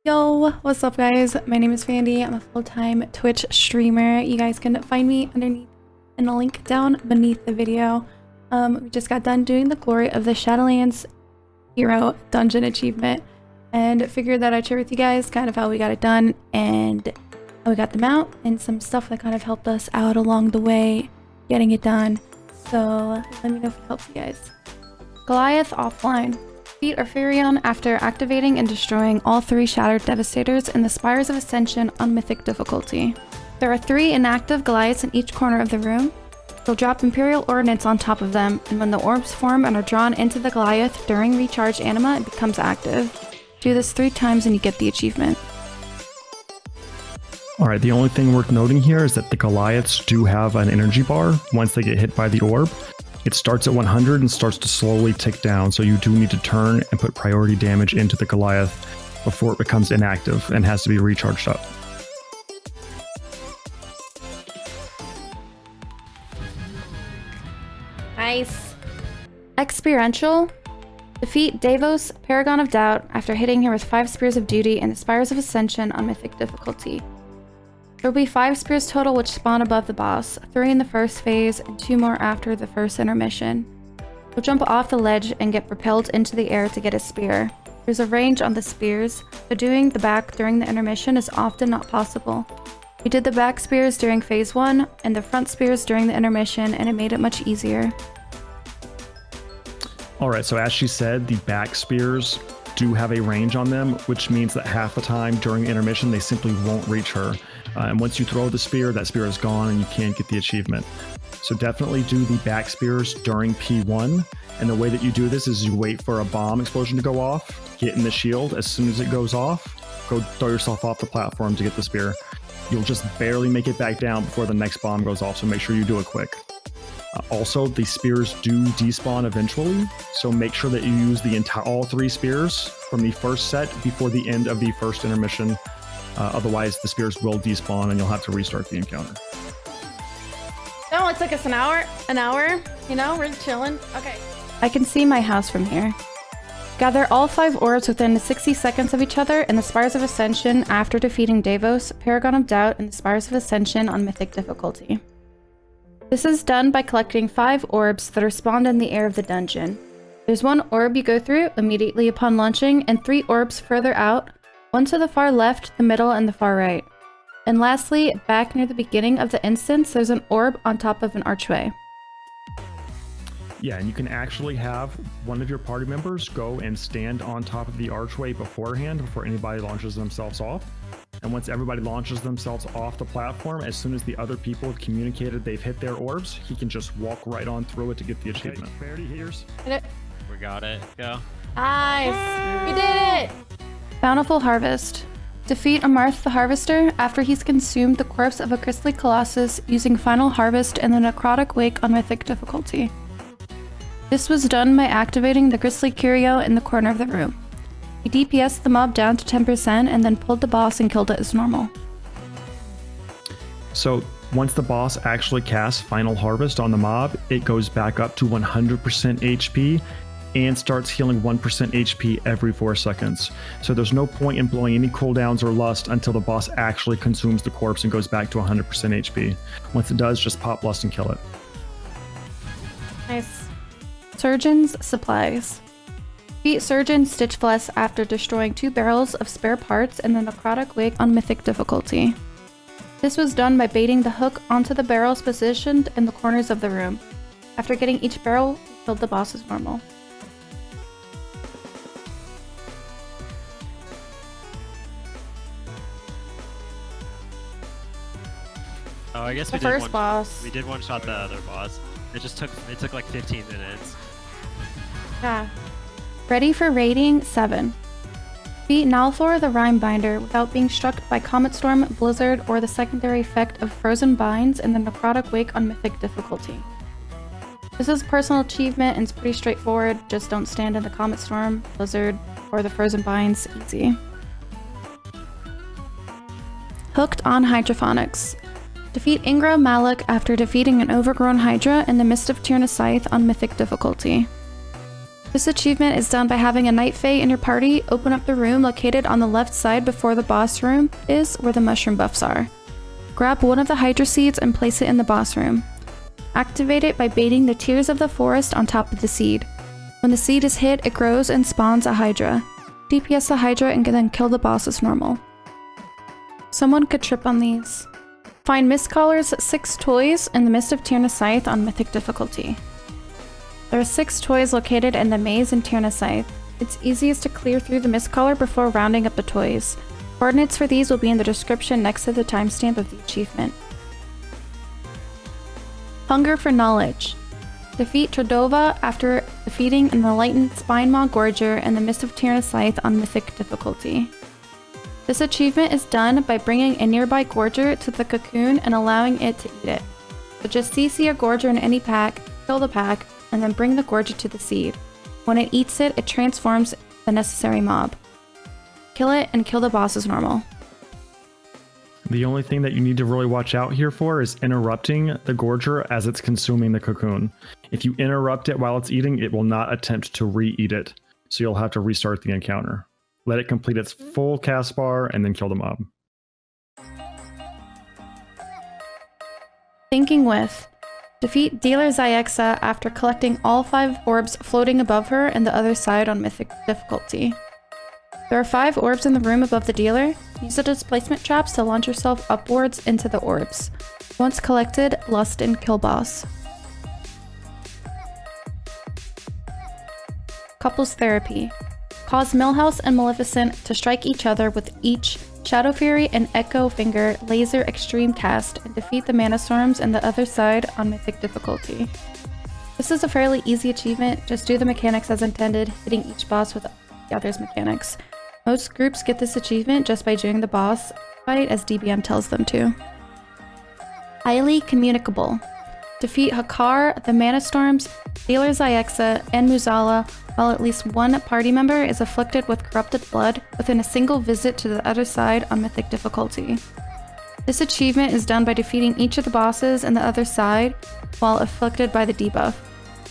Yo, what's up guys? My name is Fandy. I'm a full-time Twitch streamer. You guys can find me underneath in a link down beneath the video. We just got done doing the Glory of the Shadowlands Hero Dungeon achievement and figured that I'd share with you guys kind of how we got it done and how we got them out and some stuff that kind of helped us out along the way getting it done. So let me know if it helps you guys. Goliath Offline. Defeat Orpheon after activating and destroying all 3 Shattered Devastators in the Spires of Ascension on Mythic difficulty. There are 3 inactive Goliaths in each corner of the room. You'll drop Imperial Ordnance on top of them, and when the orbs form and are drawn into the Goliath during recharge anima, it becomes active. Do this 3 times and you get the achievement. Alright, the only thing worth noting here is that the Goliaths do have an energy bar once they get hit by the orb. It starts at 100 and starts to slowly tick down, so you do need to turn and put priority damage into the Goliath before it becomes inactive and has to be recharged up. Nice. exSPEARiential. Defeat Davos, Paragon of Doubt, after hitting her with 5 Spears of Duty in the Spires of Ascension on Mythic difficulty. There will be 5 spears total which spawn above the boss, 3 in the first phase and 2 more after the first intermission. You'll jump off the ledge and get propelled into the air to get a spear. There's a range on the spears, so doing the back during the intermission is often not possible. We did the back spears during phase 1 and the front spears during the intermission, and it made it much easier. Alright, so as she said, the back spears do have a range on them, which means that half the time during intermission they simply won't reach her. And once you throw the spear, that spear is gone and you can't get the achievement. So definitely do the back spears during P1. And the way that you do this is you wait for a bomb explosion to go off, get in the shield. As soon as it goes off, go throw yourself off the platform to get the spear. You'll just barely make it back down before the next bomb goes off, so make sure you do it quick. Also, the spears do despawn eventually, so make sure that you use the all 3 spears from the first set before the end of the first intermission. Otherwise, the spears will despawn and you'll have to restart the encounter. No, it took us an hour, you know, we're chilling. Okay. I can see my house from here. Gather all 5 orbs within 60 seconds of each other in the Spires of Ascension after defeating Davos, Paragon of Doubt, in the Spires of Ascension on Mythic difficulty. This is done by collecting 5 orbs that are spawned in the air of the dungeon. There's 1 orb you go through immediately upon launching, and 3 orbs further out, 1 to the far left, the middle, and the far right. And lastly, back near the beginning of the instance, there's an orb on top of an archway. Yeah, and you can actually have one of your party members go and stand on top of the archway beforehand before anybody launches themselves off. And once everybody launches themselves off the platform, as soon as the other people have communicated they've hit their orbs, he can just walk right on through it to get the achievement. Clarity here's. We got it. Go. Nice. We did it. Bountiful Harvest. Defeat Amarth the Harvester after he's consumed the corpse of a Crystal Colossus using Final Harvest and the Necrotic Wake on Mythic difficulty. This was done by activating the Grisly Curio in the corner of the room. He DPS'd the mob down to 10% and then pulled the boss and killed it as normal. So once the boss actually casts Final Harvest on the mob, it goes back up to 100% HP and starts healing 1% HP every 4 seconds. So there's no point in blowing any cooldowns or lust until the boss actually consumes the corpse and goes back to 100% HP. Once it does, just pop lust and kill it. Nice. Surgeon's Supplies. Defeat Surgeon Stitchflesh after destroying 2 barrels of spare parts in the Necrotic Wake on Mythic difficulty. This was done by baiting the hook onto the barrels positioned in the corners of the room. After getting each barrel, you killed the boss as normal. Oh, I guess The first boss. We did one shot the other boss. It took like 15 minutes. Yeah. Ready for Raiding VII. Beat Nalthor the Rhymebinder without being struck by Comet Storm, Blizzard, or the secondary effect of Frozen Binds in the Necrotic Wake on Mythic difficulty. This is a personal achievement and it's pretty straightforward. Just don't stand in the Comet Storm, Blizzard, or the Frozen Binds. Easy. Hooked on Hydroponics. Defeat Ingra Malik after defeating an overgrown Hydra in the Mist of Tyrna Scythe on Mythic difficulty. This achievement is done by having a Night Fae in your party open up the room located on the left side before the boss room is where the mushroom buffs are. Grab one of the Hydra seeds and place it in the boss room. Activate it by baiting the tears of the forest on top of the seed. When the seed is hit, it grows and spawns a Hydra. DPS the Hydra and then kill the boss as normal. Someone could trip on these. Find Mistcaller's 6 toys in the Mist of Tyrna Scythe on Mythic difficulty. There are 6 toys located in the maze in Tyrna Scythe. It's easiest to clear through the Mistcaller before rounding up the toys. Coordinates for these will be in the description next to the timestamp of the achievement. Hunger for Knowledge. Defeat Tredova after defeating an enlightened Spinemaw Gorger in the Mist of Tyrna Scythe on Mythic difficulty. This achievement is done by bringing a nearby Gorger to the cocoon and allowing it to eat it. So just CC a Gorger in any pack, kill the pack, and then bring the Gorger to the seed. When it eats it, it transforms the necessary mob. Kill it and kill the boss as normal. The only thing that you need to really watch out here for is interrupting the Gorger as it's consuming the cocoon. If you interrupt it while it's eating, it will not attempt to re-eat it, so you'll have to restart the encounter. Let it complete its full cast bar and then kill the mob. Thinking with. Defeat Dealer Zyxa after collecting all 5 orbs floating above her and the other side on Mythic difficulty. There are 5 orbs in the room above the dealer. Use the displacement traps to launch yourself upwards into the orbs. Once collected, lust and kill boss. Couples Therapy. Cause Millhouse and Maleficent to strike each other with each Shadow Fury and Echo Finger Laser Extreme Cast and defeat the Mana Storms and the other side on Mythic difficulty. This is a fairly easy achievement, just do the mechanics as intended, hitting each boss with the other's mechanics. Most groups get this achievement just by doing the boss fight as DBM tells them to. Highly Communicable. Defeat Hakar, the Mana Storms, Dealer Zyxa, and Muzala while at least one party member is afflicted with corrupted blood within a single visit to the other side on Mythic difficulty. This achievement is done by defeating each of the bosses and the other side while afflicted by the debuff.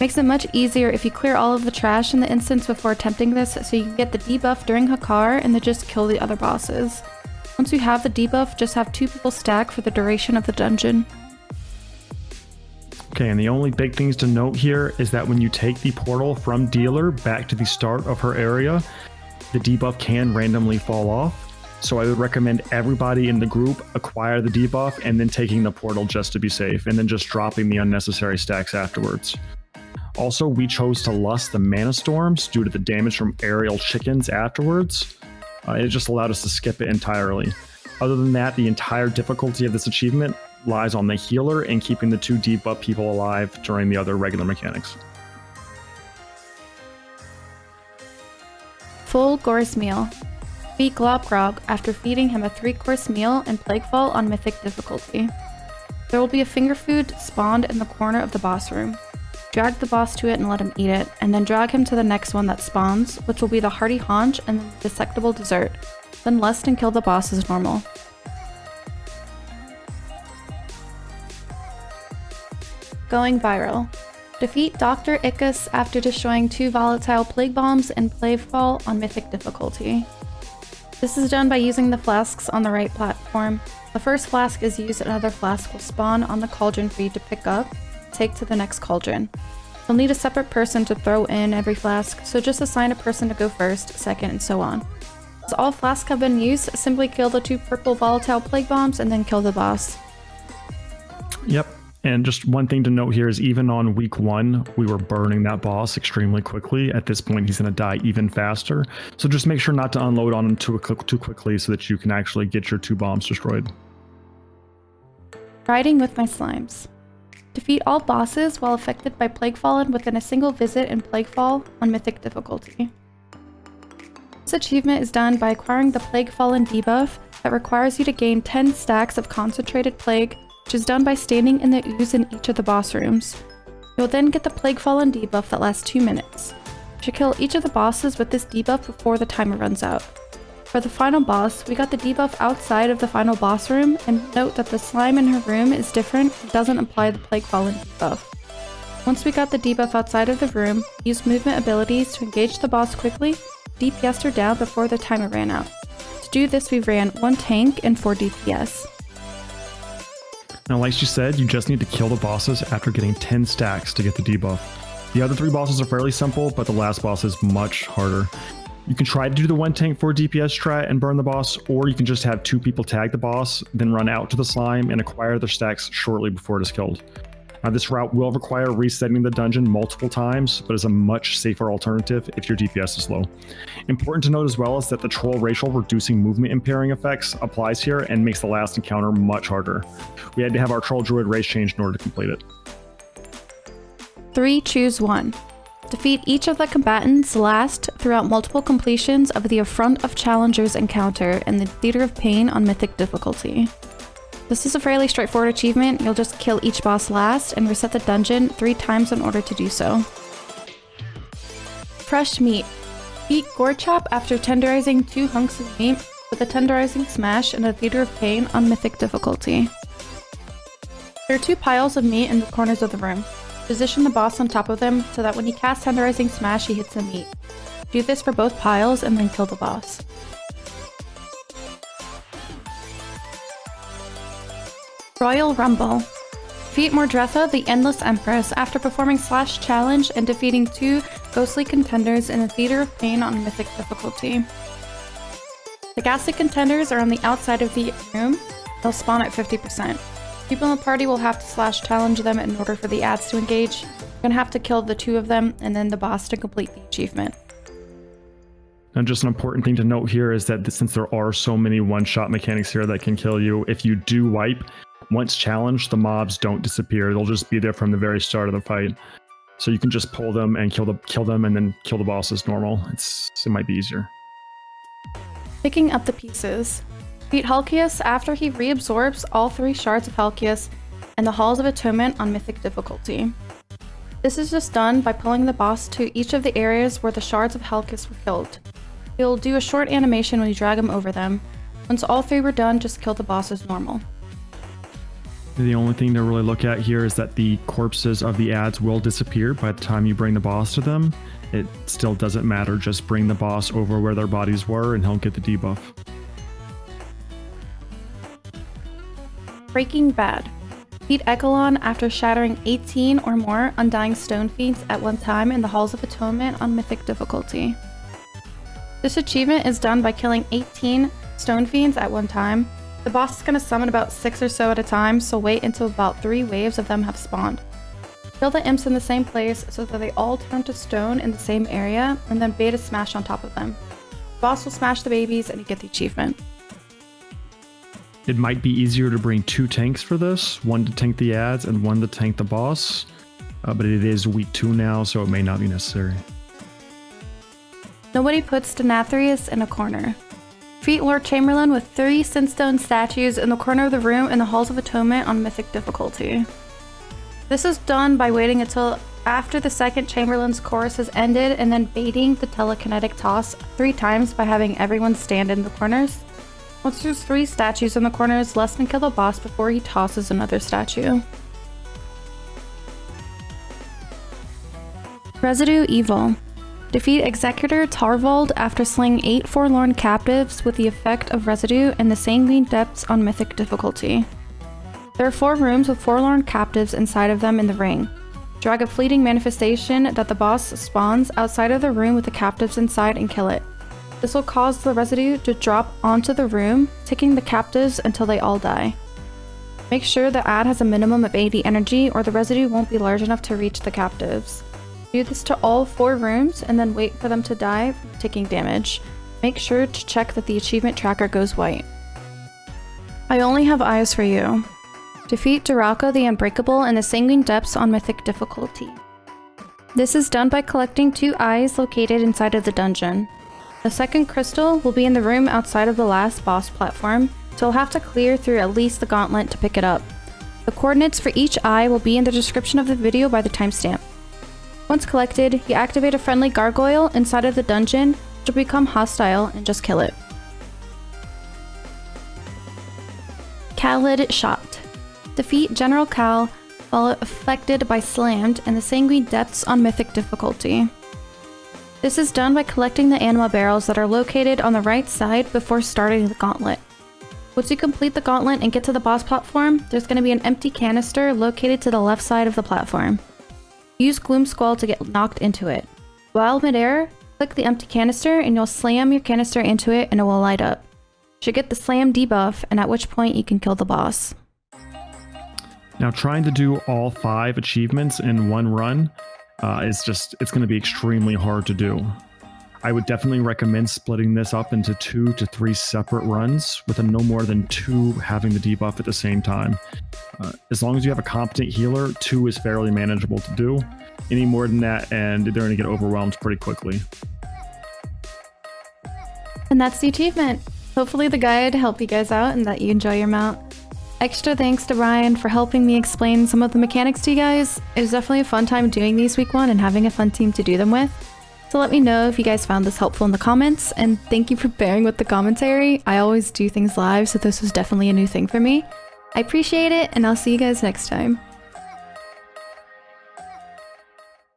Makes it much easier if you clear all of the trash in the instance before attempting this so you can get the debuff during Hakar and then just kill the other bosses. Once you have the debuff, just have 2 people stack for the duration of the dungeon. Okay, and the only big things to note here is that when you take the portal from Dealer back to the start of her area, the debuff can randomly fall off. So I would recommend everybody in the group acquire the debuff and then taking the portal just to be safe, and then just dropping the unnecessary stacks afterwards. Also, we chose to lust the Mana Storms due to the damage from aerial chickens afterwards. It just allowed us to skip it entirely. Other than that, the entire difficulty of this achievement lies on the healer and keeping the 2 debuff people alive during the other regular mechanics. Full Gores Meal. Beat Globgrog after feeding him a 3-course meal and Plaguefall on Mythic difficulty. There will be a finger food spawned in the corner of the boss room. Drag the boss to it and let him eat it, and then drag him to the next one that spawns, which will be the Hearty Haunch and the Dissectable Dessert. Then lust and kill the boss as normal. Going viral. Defeat Dr. Ickes after destroying 2 volatile Plague Bombs and Plaguefall on Mythic difficulty. This is done by using the flasks on the right platform. The first flask is used, another flask will spawn on the cauldron for you to pick up, take to the next cauldron. You'll need a separate person to throw in every flask, so just assign a person to go first, second, and so on. Once all flasks have been used, simply kill the 2 purple volatile Plague Bombs and then kill the boss. Yep. And just one thing to note here is even on week 1, we were burning that boss extremely quickly. At this point, he's going to die even faster. So just make sure not to unload on him too quickly so that you can actually get your 2 bombs destroyed. Riding with my slimes. Defeat all bosses while affected by Plaguefallen within a single visit in Plaguefall on Mythic difficulty. This achievement is done by acquiring the Plaguefallen debuff that requires you to gain 10 stacks of concentrated plague, which is done by standing in the ooze in each of the boss rooms. You will then get the Plaguefallen debuff that lasts 2 minutes. You should kill each of the bosses with this debuff before the timer runs out. For the final boss, we got the debuff outside of the final boss room, and note that the slime in her room is different, it doesn't apply the Plaguefallen debuff. Once we got the debuff outside of the room, use movement abilities to engage the boss quickly, DPS'd her down before the timer ran out. To do this, we ran 1 tank and 4 DPS. Now, like she said, you just need to kill the bosses after getting 10 stacks to get the debuff. The other 3 bosses are fairly simple, but the last boss is much harder. You can try to do the 1 tank 4 DPS strat and burn the boss, or you can just have 2 people tag the boss, then run out to the slime and acquire their stacks shortly before it is killed. This route will require resetting the dungeon multiple times, but is a much safer alternative if your DPS is low. Important to note as well is that the troll racial reducing movement impairing effects applies here and makes the last encounter much harder. We had to have our troll druid race changed in order to complete it. 3 choose 1. Defeat each of the combatants last throughout multiple completions of the Affront of Challengers encounter in the Theater of Pain on Mythic difficulty. This is a fairly straightforward achievement. You'll just kill each boss last and reset the dungeon 3 times in order to do so. Fresh meat. Eat Gore Chop after tenderizing 2 hunks of meat with a tenderizing smash in a Theater of Pain on Mythic difficulty. There are 2 piles of meat in the corners of the room. Position the boss on top of them so that when he casts tenderizing smash, he hits the meat. Do this for both piles and then kill the boss. Royal Rumble. Defeat Mordretha, the Endless Empress, after performing Slash Challenge and defeating 2 ghostly contenders in the Theater of Pain on Mythic difficulty. The ghastly contenders are on the outside of the room. They'll spawn at 50%. People in the party will have to Slash Challenge them in order for the ads to engage. You're gonna have to kill the 2 of them and then the boss to complete the achievement. And just an important thing to note here is that since there are so many one-shot mechanics here that can kill you, if you do wipe, once challenged, the mobs don't disappear. They'll just be there from the very start of the fight. So you can just pull them and kill them and then kill the boss as normal. It might be easier. Picking up the pieces. Defeat Halkias after he reabsorbs all 3 shards of Halkias in the Halls of Atonement on Mythic difficulty. This is just done by pulling the boss to each of the areas where the shards of Halkias were killed. You'll do a short animation when you drag him over them. Once all 3 were done, just kill the boss as normal. The only thing to really look at here is that the corpses of the ads will disappear by the time you bring the boss to them. It still doesn't matter, just bring the boss over where their bodies were and he'll get the debuff. Breaking Bad. Beat Echelon after shattering 18 or more Undying Stone Fiends at one time in the Halls of Atonement on Mythic difficulty. This achievement is done by killing 18 Stone Fiends at one time. The boss is going to summon about 6 or so at a time, so wait until about 3 waves of them have spawned. Kill the imps in the same place so that they all turn to stone in the same area, and then beta smash on top of them. The boss will smash the babies and you get the achievement. It might be easier to bring 2 tanks for this, 1 to tank the ads and 1 to tank the boss, but it is week 2 now, so it may not be necessary. Nobody puts Denathrius in a corner. Defeat Lord Chamberlain with 3 Sinstone statues in the corner of the room in the Halls of Atonement on Mythic difficulty. This is done by waiting until after the second Chamberlain's chorus has ended and then baiting the telekinetic toss 3 times by having everyone stand in the corners. Once there's 3 statues in the corners, less than kill the boss before he tosses another statue. Residue Evil. Defeat Executor Tarvald after slaying 8 forlorn captives with the effect of Residue in the Sanguine Depths on Mythic difficulty. There are 4 rooms with forlorn captives inside of them in the ring. Drag a fleeting manifestation that the boss spawns outside of the room with the captives inside and kill it. This will cause the residue to drop onto the room, ticking the captives until they all die. Make sure the ad has a minimum of 80 energy or the residue won't be large enough to reach the captives. Do this to all 4 rooms and then wait for them to die from ticking damage. Make sure to check that the achievement tracker goes white. I only have eyes for you. Defeat Duralka the Unbreakable in the Sanguine Depths on Mythic difficulty. This is done by collecting 2 eyes located inside of the dungeon. The second crystal will be in the room outside of the last boss platform, so you'll have to clear through at least the gauntlet to pick it up. The coordinates for each eye will be in the description of the video by the timestamp. Once collected, you activate a friendly gargoyle inside of the dungeon, which will become hostile and just kill it. Kaal-ed Shot. Defeat General Kaal while affected by Slammed and the Sanguine Depths on Mythic difficulty. This is done by collecting the Anima barrels that are located on the right side before starting the gauntlet. Once you complete the gauntlet and get to the boss platform, there's going to be an empty canister located to the left side of the platform. Use Gloom Squall to get knocked into it. While midair, click the empty canister and you'll slam your canister into it and it will light up. You should get the slam debuff, and at which point you can kill the boss. Now, trying to do all 5 achievements in one run it's going to be extremely hard to do. I would definitely recommend splitting this up into 2 to 3 separate runs with no more than 2 having the debuff at the same time. As long as you have a competent healer, 2 is fairly manageable to do. Any more than that and they're going to get overwhelmed pretty quickly. And that's the achievement. Hopefully the guide helped you guys out and that you enjoy your mount. Extra thanks to Ryan for helping me explain some of the mechanics to you guys. It was definitely a fun time doing these week 1 and having a fun team to do them with. So let me know if you guys found this helpful in the comments, and thank you for bearing with the commentary. I always do things live, so this was definitely a new thing for me. I appreciate it, and I'll see you guys next time.